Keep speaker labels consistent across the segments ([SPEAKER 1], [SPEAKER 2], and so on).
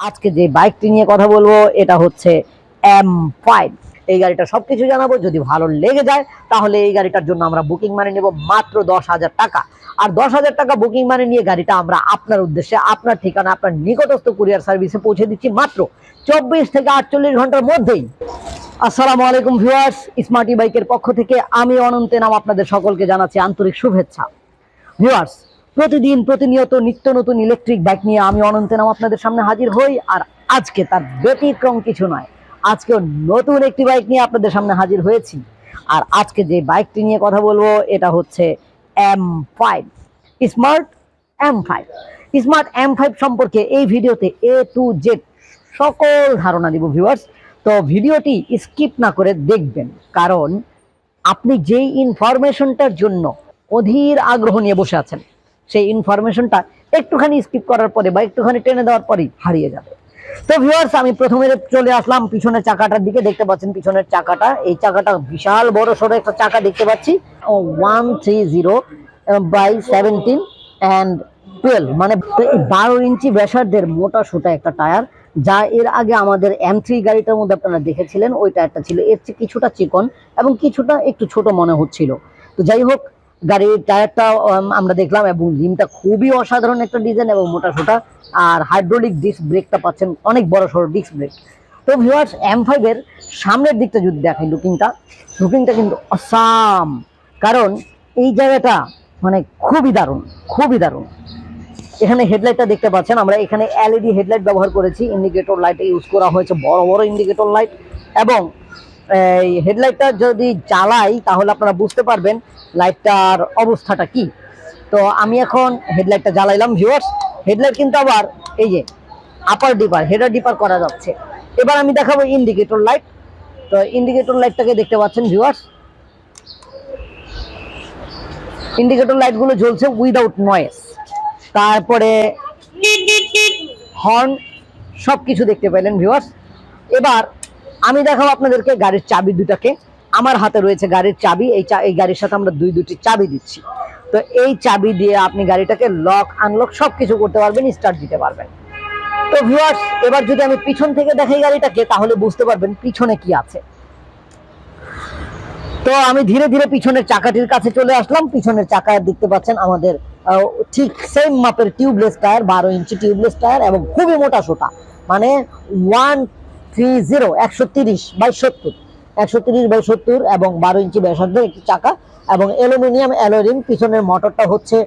[SPEAKER 1] আজকে যে বাইকটি নিয়ে কথা বলবো এটা হচ্ছে M5। এই গাড়িটা সবকিছু জানাবো। যদি ভালো লেগে যায় তাহলে এই গাড়িটার জন্য আমরা বুকিং মানি নেব মাত্র 10,000 টাকা। আর 10,000 টাকা বুকিং মানি নিয়ে গাড়িটা আমরা আপনার উদ্দেশ্যে আপনার ঠিকানা আপনার নিকটস্থ কুরিয়ার সার্ভিসে পৌঁছে দিচ্ছি মাত্র 24 থেকে 48 ঘন্টার মধ্যেই। আসসালামু আলাইকুম ভিউয়ার্স, স্মার্টি বাইকের পক্ষ থেকে আমি অনন্তের নাম আপনাদের সকলকে জানাচ্ছি আন্তরিক শুভেচ্ছা। ভিউয়ার্স, প্রতিদিন প্রতিনিয়ত নিত্য নতুন ইলেকট্রিক বাইক নিয়ে আমি অনন্তের নাম আপনাদের সামনে হাজির হই। আর আজকে তার ব্যতিক্রম কিছু নয়, আজকে নতুন একটি বাইক নিয়ে আপনাদের সামনে হাজির হয়েছি। আর আজকে যে বাইকটি নিয়ে কথা বলবো এটা হচ্ছে M5, smart M5। Smart M5 সম্পর্কে এই ভিডিওতে A to Z সকল ধারণা দিব ভিউয়ার্স। তো ভিডিওটি স্কিপ না করে দেখবেন, কারণ আপনি যেই ইনফরমেশনটার জন্য অধীর আগ্রহ নিয়ে বসে আছেন সেই ইনফরমেশনটা একটুখানি স্কিপ করার পরে বা একটুখানি টেনে দেওয়ার পরেই হারিয়ে যাবে। তো ভিউয়ার্স, আমি প্রথমে চলে আসলাম পিছনের চাকাটার দিকে। দেখতে পাচ্ছেন পিছনের চাকাটা, এই চাকাটা বিশাল বড় সড়ো একটা চাকা দেখতে পাচ্ছি। 130/17 and 12, মানে 12 ইঞ্চি ব্যাসার্ধের মোটা সোটা একটা টায়ার, যা এর আগে আমাদের M3 গাড়িটার মধ্যে আপনারা দেখেছিলেন। ওই টায়ারটা ছিল এর চেয়ে কিছুটা চিকন এবং কিছুটা একটু ছোট মনে হচ্ছিল। তো যাই হোক, গাড়ির টায়ারটা আমরা দেখলাম এবং রিমটা খুবই অসাধারণ একটা ডিজাইন এবং মোটা সোটা। আর হাইড্রোলিক ডিস্ক ব্রেকটা পাচ্ছেন, অনেক বড় সড়ো ডিস্ক ব্রেক। তো ভিউয়ার্স, M5 এর সামনের দিকটা যদি দেখাই, লুকিংটা কিন্তু অসাম, কারণ এই জায়গাটা মানে খুবই দারুণ, খুবই দারুণ। এখানে হেডলাইটটা দেখতে পাচ্ছেন, আমরা এখানে LED হেডলাইট ব্যবহার করেছি। ইন্ডিকেটর লাইট ইউজ করা হয়েছে, বড় বড় ইন্ডিকেটর লাইট। এবং এই হেডলাইটটা যদি জ্বালাই তাহলে আপনারা বুঝতে পারবেন লাইটটার অবস্থাটা কি। তো আমি এখন হেডলাইটটা জ্বালাইলাম ভিউয়ার্স। হেডলাইট কিন্তু আবার এই যে আপার ডিপার, হেডার ডিপার করা যাচ্ছে। এবার আমি দেখাবো ইন্ডিকেটর লাইট। তো ইন্ডিকেটর লাইটটাকে দেখতে পাচ্ছেন ভিউয়ার্স, ইন্ডিকেটর লাইটগুলো জ্বলছে উইদাউট নয়েজ। তারপরে হর্ন, সবকিছু দেখতে পেলেন ভিউয়ার্স। এবার আমি দেখাবো আপনাদেরকে গাড়ির চাবি দুটাকে। আমার হাতে রয়েছে গাড়ির চাবি। এই গাড়ির সাথে আমরা দুটি চাবি দিচ্ছি। তো এই চাবি দিয়ে আপনি গাড়িটাকে লক আনলক সবকিছু করতে পারবেন, স্টার্ট দিতে পারবেন। তো ভিউয়ার্স, এবার যদি আমি পিছন থেকে দেখাই গাড়িটাকে তাহলে বুঝতে পারবেন পিছনে কি আছে। তো আমি ধীরে ধীরে পিছনের চাকাটির কাছে চলে আসলাম। পিছনের চাকা দেখতে পাচ্ছেন আমাদের ঠিক সেম মাপের টিউবলেস টায়ার, 12 ইঞ্চি টিউবলেস টায়ার এবং খুবই মোটা সোটা, মানে 130/70 এবং 12 ইঞ্চি ব্যাসার্ধের একটি চাকা এবং অ্যালুমিনিয়াম অ্যালয় রিম। পিছনের মোটরটা হচ্ছে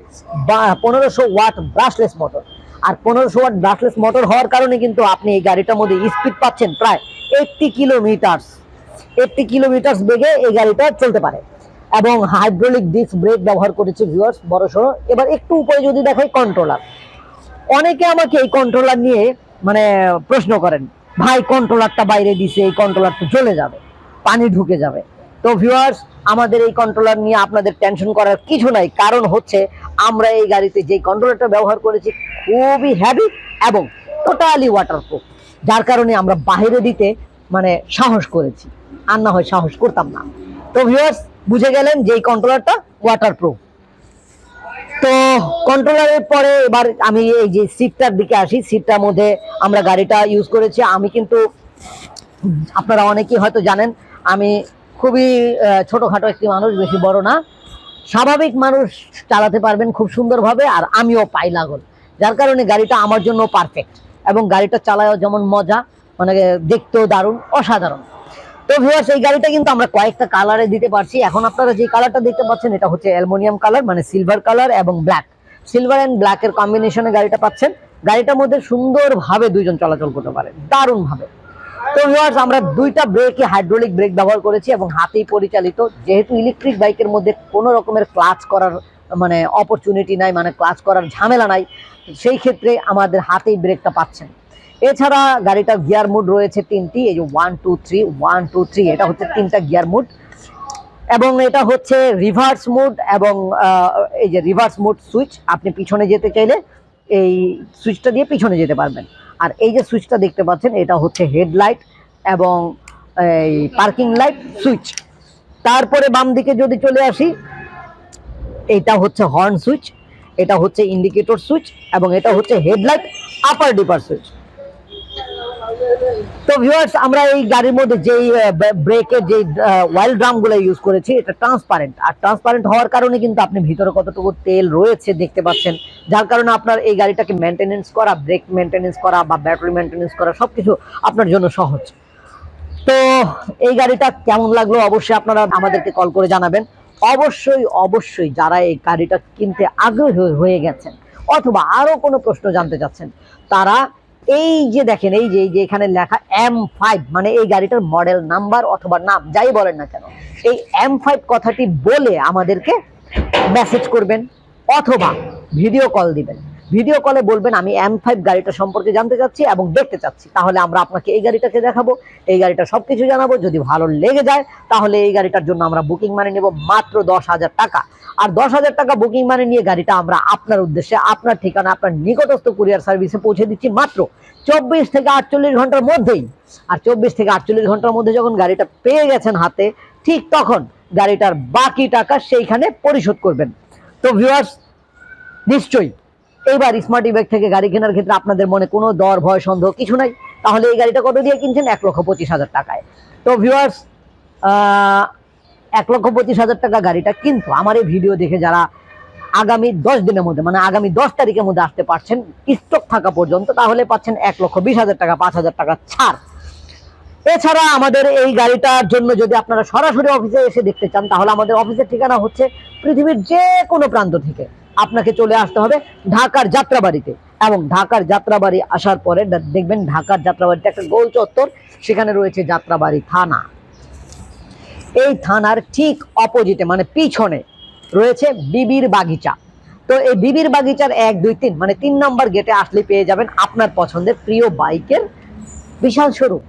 [SPEAKER 1] 1500 ওয়াট ব্রাশলেস মোটর। আর 1500 ওয়াট ব্রাশলেস মোটর হওয়ার কারণে কিন্তু আপনি এই গাড়িটার মধ্যে স্পিড পাচ্ছেন প্রায় 80 কিলোমিটার বেগে এই গাড়িটা চলতে পারে। এবং হাইড্রোলিক ডিস্ক ব্রেক ব্যবহার করেছে ভিউয়ার্স, বড় সড়ো। এবার একটু উপরে যদি দেখাই কন্ট্রোলার, অনেকে আমাকে এই কন্ট্রোলার নিয়ে মানে প্রশ্ন করেন, ভাই কন্ট্রোলারটা বাইরে দিছে, এই কন্ট্রোলারটা চলে যাবে, পানি ঢুকে যাবে। তো ভিউয়ার্স, আমাদের এই কন্ট্রোলার নিয়ে আপনাদের টেনশন করার কিছু নাই, কারণ হচ্ছে আমরা এই গাড়িতে যে কন্ট্রোলারটা ব্যবহার করেছি খুবই হেভি এবং টোটালি ওয়াটারপ্রুফ, যার কারণে আমরা বাইরে দিতে মানে সাহস করেছি, আর না হয় সাহস করতাম না। তো ভিউয়ার্স, বুঝে গেলেন যে এই কন্ট্রোলারটা ওয়াটারপ্রুফ। তো কন্ট্রোলারের পরে এবার আমি এই যে সিটটার দিকে আসি। সিটটার মধ্যে আমরা গাড়িটা ইউজ করেছি। আমি কিন্তু, আপনারা অনেকেই হয়তো জানেন, আমি খুবই ছোটখাটো একটি মানুষ, বেশি বড় না, স্বাভাবিক মানুষ চালাতে পারবেন খুব সুন্দরভাবে। আর আমিও পাই লাগল, যার কারণে গাড়িটা আমার জন্য পারফেক্ট এবং গাড়িটা চালায়ও যেমন মজা, মানে দেখতেও দারুণ, অসাধারণ। তো ভিউয়ার্স, এই গাড়িটা কিন্তু আমরা কয়েকটা কালারে দিতে পারছি। এখন আপনারা যে কালারটা দেখতে পাচ্ছেন এটা হচ্ছে অ্যালুমিনিয়াম কালার, মানে সিলভার কালার এবং ব্ল্যাক, সিলভার এন্ড ব্ল্যাকের কম্বিনেশনে গাড়িটা পাচ্ছেন। গাড়িটার মধ্যে সুন্দরভাবে দুইজন চলাচল করতে পারে, দারুণ ভাবে। তো ভিউয়ার্স, আমরা দুইটা ব্রেকে হাইড্রোলিক ব্রেক ব্যবহার করেছি এবং হাতেই পরিচালিত। যেহেতু ইলেকট্রিক বাইকের মধ্যে কোনো রকমের ক্লাচ করার মানে অপরচুনিটি নাই, মানে ক্লাচ করার ঝামেলা নাই, সেই ক্ষেত্রে আমাদের হাতেই ব্রেকটা পাচ্ছেন। এছাড়া গাড়িটা গিয়ার মুড রয়েছে তিনটি, এই যে 1 2 3 1 2 3, এটা হচ্ছে তিনটা গিয়ার মুড। এবং এটা হচ্ছে রিভার্স মুড এবং এই যে রিভার্স মুড সুইচ, আপনি পিছনে যেতে চাইলে এই সুইচটা দিয়ে পিছনে যেতে পারবেন। আর এই যে সুইচটা দেখতে পাচ্ছেন এটা হচ্ছে হেডলাইট এবং এই পার্কিং লাইট সুইচ। তারপরে বাম দিকে যদি চলে আসি, এটা হচ্ছে হর্ন সুইচ, এটা হচ্ছে ইন্ডিকেটর সুইচ এবং এটা হচ্ছে হেডলাইট আপার ডিপার সুইচ। তো ভিউয়ার্স, আমরা এই গাড়ির মধ্যে যেই ব্রেকের যে অয়েল ড্রাম গুলো ইউজ করেছি, এটা ট্রান্সপারেন্ট। আর ট্রান্সপারেন্ট হওয়ার কারণে কিন্তু আপনি ভিতরে কতটুকু তেল রয়েছে দেখতে পাচ্ছেন, যার কারণে আপনার এই গাড়িটাকে মেনটেনেন্স করা, ব্রেক মেনটেনেন্স করা বা ব্যাটারি মেনটেনেন্স করা সবকিছু আপনার জন্য সহজ। তো এই গাড়িটা কেমন লাগলো অবশ্যই আপনারা আমাদেরকে কল করে জানাবেন। অবশ্যই অবশ্যই যারা এই গাড়িটা কিনতে আগ্রহী হয়ে গেছেন অথবা আরো কোনো প্রশ্ন জানতে চাচ্ছেন, তারা এই যে দেখেন, এই যে এখানে লেখা M5, মানে এই গাড়িটার মডেল নাম্বার অথবা নাম যাই বলেন না কেন, এই M5 কথাটি বলে আমাদেরকে মেসেজ করবেন অথবা ভিডিও কল দিবেন। ভিডিও কলে বলবেন আমি M5 গাড়িটা সম্পর্কে জানতে চাচ্ছি এবং দেখতে চাচ্ছি, তাহলে আমরা আপনাকে এই গাড়িটাকে দেখাবো, এই গাড়িটা সবকিছু জানাবো। যদি ভালো লেগে যায় তাহলে এই গাড়িটার জন্য আমরা বুকিং মানি নেব মাত্র 10,000 টাকা। আর 10,000 টাকা বুকিং মানি নিয়ে গাড়িটা আমরা আপনার উদ্দেশ্যে, আপনার ঠিকানা, আপনার নিকটস্থ কুরিয়ার সার্ভিসে পৌঁছে দিচ্ছি মাত্র 24 থেকে 48 ঘন্টার মধ্যেই। আর 24 থেকে 48 ঘন্টার মধ্যে যখন গাড়িটা পেয়ে গেছেন হাতে, ঠিক তখন গাড়িটার বাকি টাকা সেইখানে পরিশোধ করবেন। তো ভিউয়ার্স, নিশ্চয়ই এইবার স্মার্ট ইব্যাগ থেকে গাড়ি কেনার ক্ষেত্রে আপনাদের মনে কোনো দর ভয় সন্দেহ কিছু নাই। তাহলে এই গাড়িটা কত দিয়ে কিনছেন? 1,25,000 টাকায়। তো ভিউয়ার্স, 1,25,000 টাকা গাড়িটা কিন্তু আমার এই ভিডিও দেখে যারা আগামী 10 দিনের মধ্যে, মানে আগামী 10 তারিখের মধ্যে আসতে পারছেন স্টক থাকা পর্যন্ত, তাহলে পাচ্ছেন 1,20,000 টাকা, 5,000 টাকা ছাড়। এছাড়া আমাদের এই গাড়িটার জন্য যদি আপনারা সরাসরি অফিসে এসে দেখতে চান, তাহলে আমাদের অফিসের ঠিকানা হচ্ছে পৃথিবীর যে কোনো প্রান্ত থেকে আপনাকে চলে আসতে হবে ঢাকার যাত্রাবাড়িতে। এবং ঢাকার যাত্রাবাড়ি আসার পরে দেখবেন ঢাকার যাত্রাবাড়িতে একটা গোল চত্বর, সেখানে রয়েছে যাত্রাবাড়ি থানা। এই থানার ঠিক অপোজিটে, মানে পিছনে রয়েছে বিবির বাগিচা। তো এই বিবির বাগিচার 1, 2, 3 মানে 3 নম্বর গেটে আসলে পেয়ে যাবেন আপনার পছন্দের প্রিয় বাইকের বিশাল শোরুম।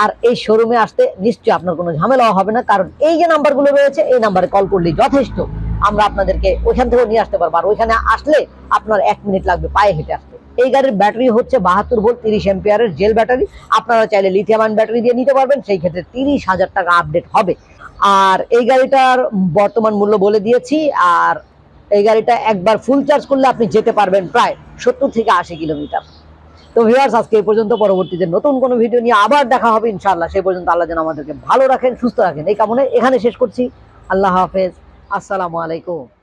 [SPEAKER 1] আর এই শোরুমে আসতে নিশ্চয়ই আপনার কোনো ঝামেলাও হবে না, কারণ এই যে নাম্বারগুলো রয়েছে এই নাম্বারে কল করলেই যথেষ্ট, আমরা আপনাদেরকে ওইখান থেকে নিয়ে আসতে পারবো। আর ওইখানে আসলে আপনার 1 মিনিট লাগবে পায়ে হেঁটে আসতে। এই গাড়ির ব্যাটারি হচ্ছে 72 ভোল্ট 30 এম্পিয়ারের জেল ব্যাটারি। আপনারা চাইলে লিথিয়াম আয়ন ব্যাটারি দিয়ে নিতে পারবেন, সেই ক্ষেত্রে 30,000 টাকা আপডেট হবে। আর এই গাড়িটার বর্তমান মূল্য বলে দিয়েছি। আর এই গাড়িটা একবার ফুল চার্জ করলে আপনি যেতে পারবেন প্রায় 70 থেকে 80 কিলোমিটার। তো ভিউয়ার্স, আজকে এই পর্যন্ত। পরবর্তীতে নতুন কোনো ভিডিও নিয়ে আবার দেখা হবে ইনশাআল্লাহ। সেই পর্যন্ত আল্লাহ যেন আমাদেরকে ভালো রাখেন, সুস্থ রাখেন, এই কামনায় এখানে শেষ করছি। আল্লাহ হাফেজ, আসসালামু আলাইকুম।